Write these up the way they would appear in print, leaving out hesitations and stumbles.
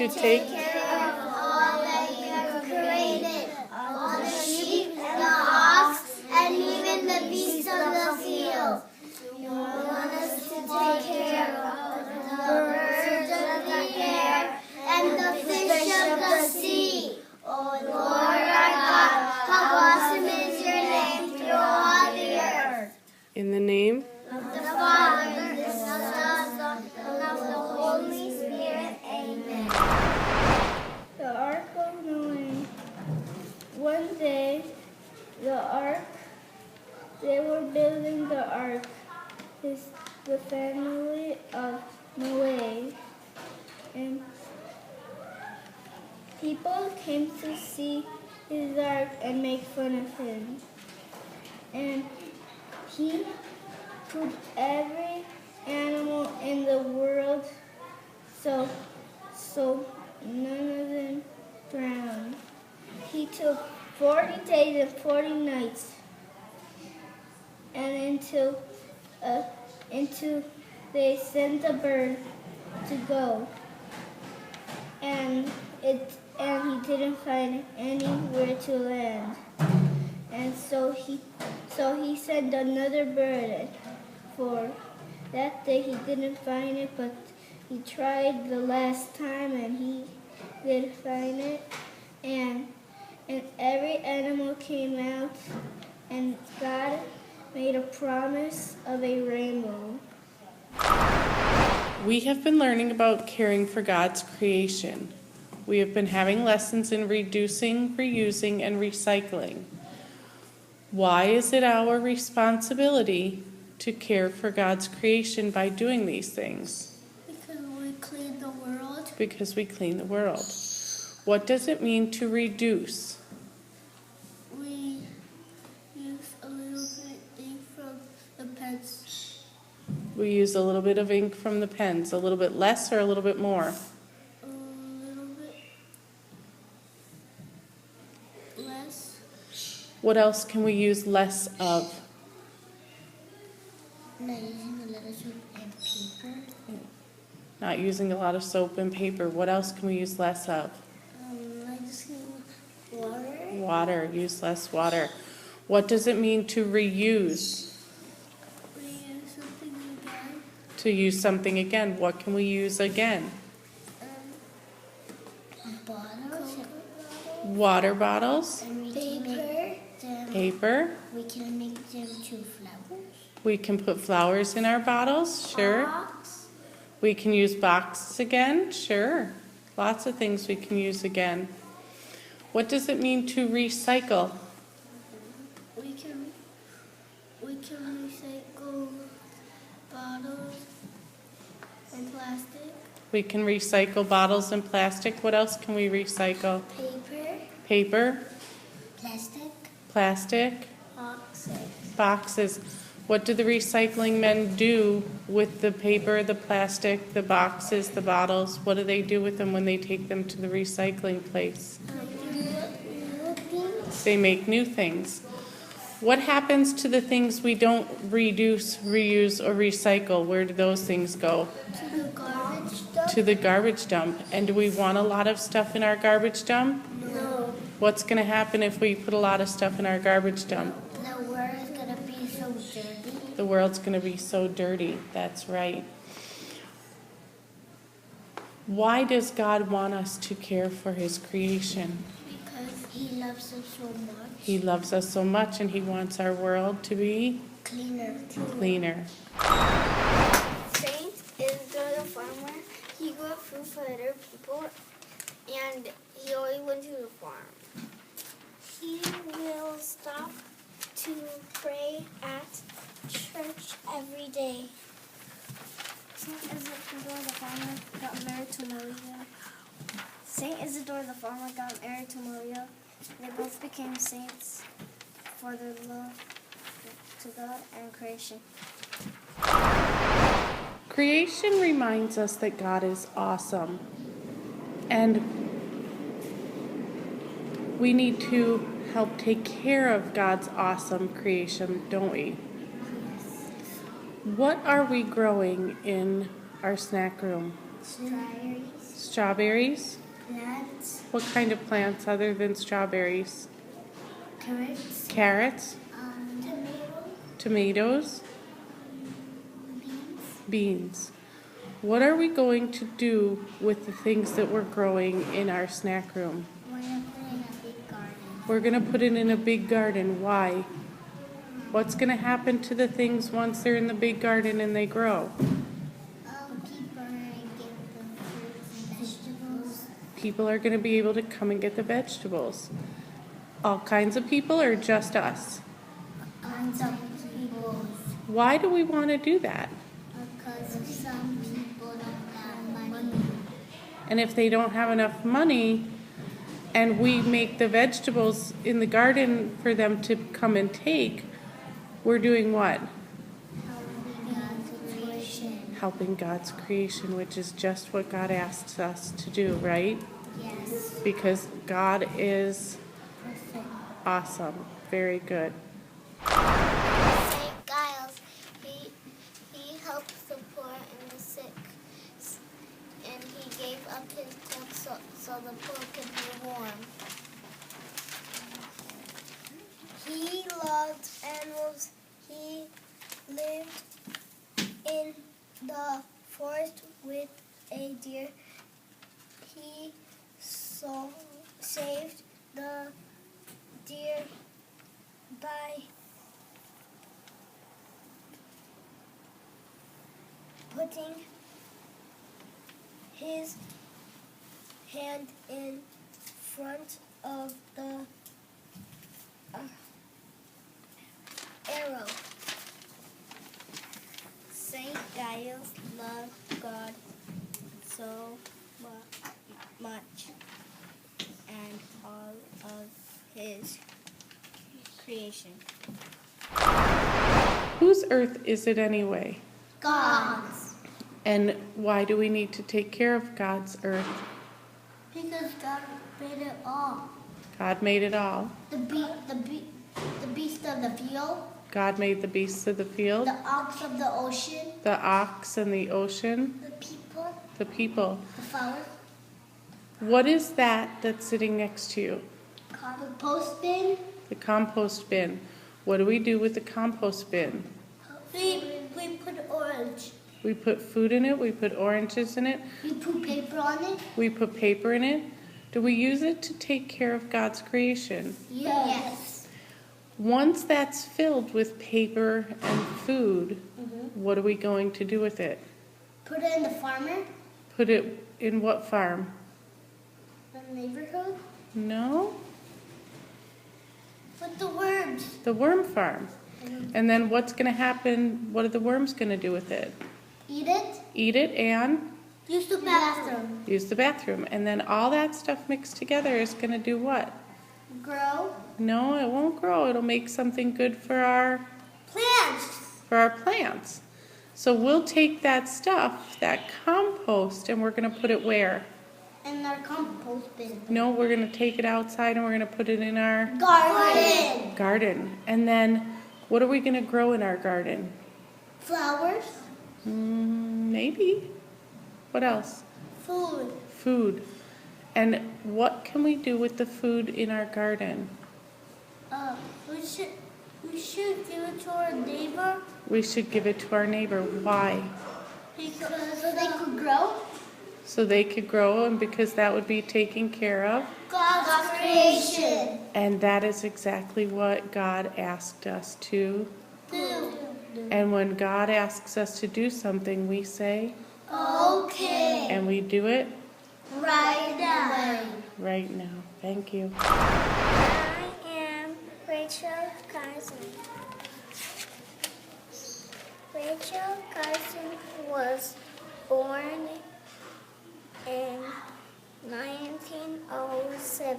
to take care of all that you have created, all the sheep, the ox, and even the beasts of the field. You want us to take care of the birds of the air and the fish of the sea. Oh Lord our God, how awesome is your name through all the earth. in the name Of the Father, the Son, and of the Holy Spirit. Amen. The Ark of Noah. One day, they were building the ark. The family of Noah, and people came to see his ark and make fun of him. And he put every animal in the world so none of them drowned. He took 40 days and 40 nights and until they sent a bird to go, and he didn't find anywhere to land, and so he sent another bird. For that day he didn't find it, but he tried the last time and he did find it, and every animal came out, and God made a promise of a rainbow. we have been learning about caring for God's creation. We have been having lessons in reducing, reusing, and recycling. Why is it our responsibility to care for God's creation by doing these things? Because we clean the world. Because we clean the world. What does it mean to reduce? We use a little bit from the pens. We use a little bit of ink from the pens, a little bit less or a little bit more? A little bit less. What else can we use less of? Not using a little soap and paper. Not using a lot of soap and paper. What else can we use less of? Like using water. Water. Use less water. What does it mean to reuse? We use something again. To use something again. What can we use again? Bottles. Water bottles. And we can make them. Paper. We can make them to flowers. We can put flowers in our bottles. Sure. Box. We can use boxes again. Sure. Lots of things we can use again. What does it mean to recycle? We can recycle bottles and plastic. We can recycle bottles and plastic. What else can we recycle? Paper. Paper, Plastic. plastic, Boxes. boxes. What do the recycling men do with the paper, the plastic, the boxes, the bottles? What do they do with them when they take them to the recycling place? They make new things. What happens to the things we don't reduce, reuse, or recycle? Where do those things go? To the garbage dump. To the garbage dump. And do we want a lot of stuff in our garbage dump? No. What's going to happen if we put a lot of stuff in our garbage dump? The world is gonna be so dirty. The world's going to be so dirty. That's right. Why does God want us to care for His creation? Because He loves us so much. He loves us so much, and He wants our world to be Cleaner. cleaner. Saint Isidore the farmer, he grew food for other people, and he always went to the farm. He will stop to pray at church every day. Saint Isidore the farmer got married to Maria. Saint Isidore the farmer got married to Maria. They both became saints for their love to God and creation. Creation reminds us that God is awesome, and we need to help take care of God's awesome creation, don't we? What are we growing in our snack room? Strawberries. Strawberries? Plants. What kind of plants other than strawberries? Carrots. Carrots? Tomatoes. Tomatoes? Beans. Beans. What are we going to do with the things that we're growing in our snack room? We're gonna put in a big garden. We're going to put it in a big garden. Why? What's going to happen to the things once they're in the big garden and they grow? People are gonna give them fruits and vegetables. People are going to be able to come and get the vegetables. All kinds of people or just us? Kinds of people. Why do we want to do that? Because some people don't have money. And if they don't have enough money and we make the vegetables in the garden for them to come and take, we're doing what? Helping God's creation. Helping God's creation, which is just what God asks us to do, right? Yes. Because God is Perfect. awesome. Very good. St. Giles, he helps the poor and the sick, and he gave up his coat so the poor could be warm. He loved animals. He lived in the forest with a deer. He saved the deer by putting his hand in front of the arrow. St. Giles loved God so much and all of his creation. Whose earth is it anyway? God's. And why do we need to take care of God's earth? Because God made it all. God made it all. The beast of the field, God made the beasts of the field, the ox of the ocean, the ox and the ocean, the the people. the flowers, What is that that's sitting next to you? the post bin. The compost bin. What do we do with the compost bin? We put orange. We put food in it, we put oranges in it, We put paper on it. we put paper in it. Do we use it to take care of God's creation? Yes. Once that's filled with paper and food, what are we going to do with it? Put it in the farmer, Put it in what farm? the neighborhood. No, Put the worms. the worm farm. And then what's going to happen? What are the worms going to do with it? Eat it. Eat it and Use the bathroom. use the bathroom. And then all that stuff mixed together is going to do what? Grow No, it won't grow. It'll make something good for our plants. So we'll take that stuff, that compost, and we're going to put it where? In our compost bin. No, we're going to take it outside and we're going to put it in our Garden. garden. And then what are we going to grow in our garden? Flowers. Maybe. What else? Food. Food. And what can we do with the food in our garden? We should give it to our neighbor We should give it to our neighbor. Why? because so they could grow. So they could grow and because that would be taken care of. God's creation. And that is exactly what God asked us to. Do. And when God asks us to do something, we say, Okay. and we do it Right now. right now. Thank you. I am Rachel Carson. Rachel Carson was born in 1907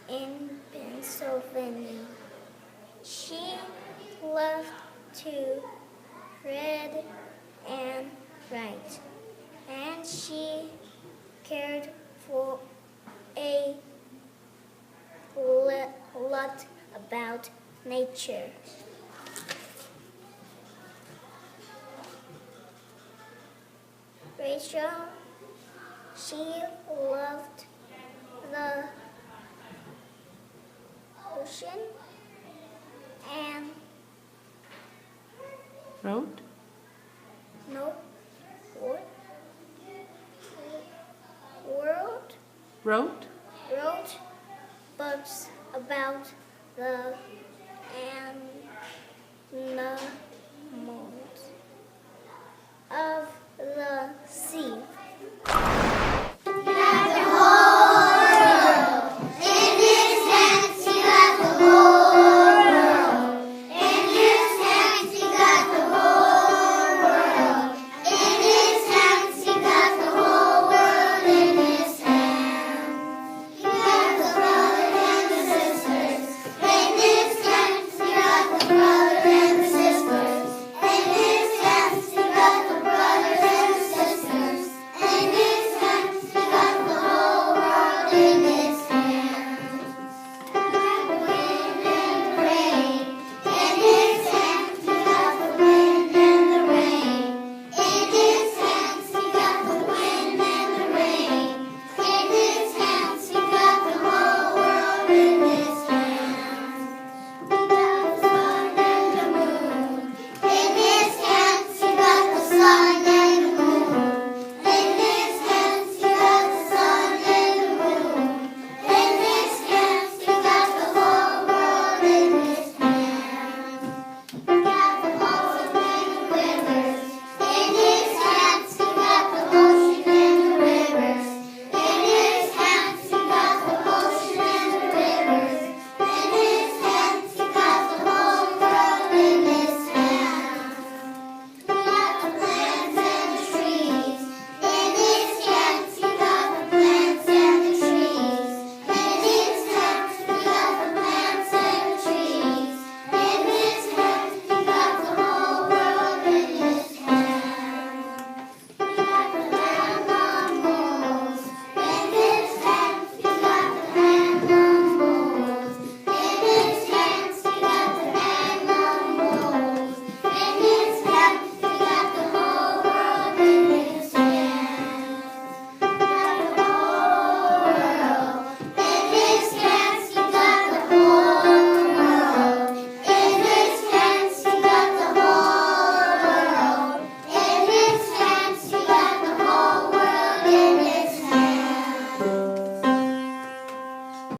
in Pennsylvania. She loved to read and write, and she cared for a lot about nature. Rachel She loved the ocean and Wrote? no world Wrote? wrote books about the animals of the sea. In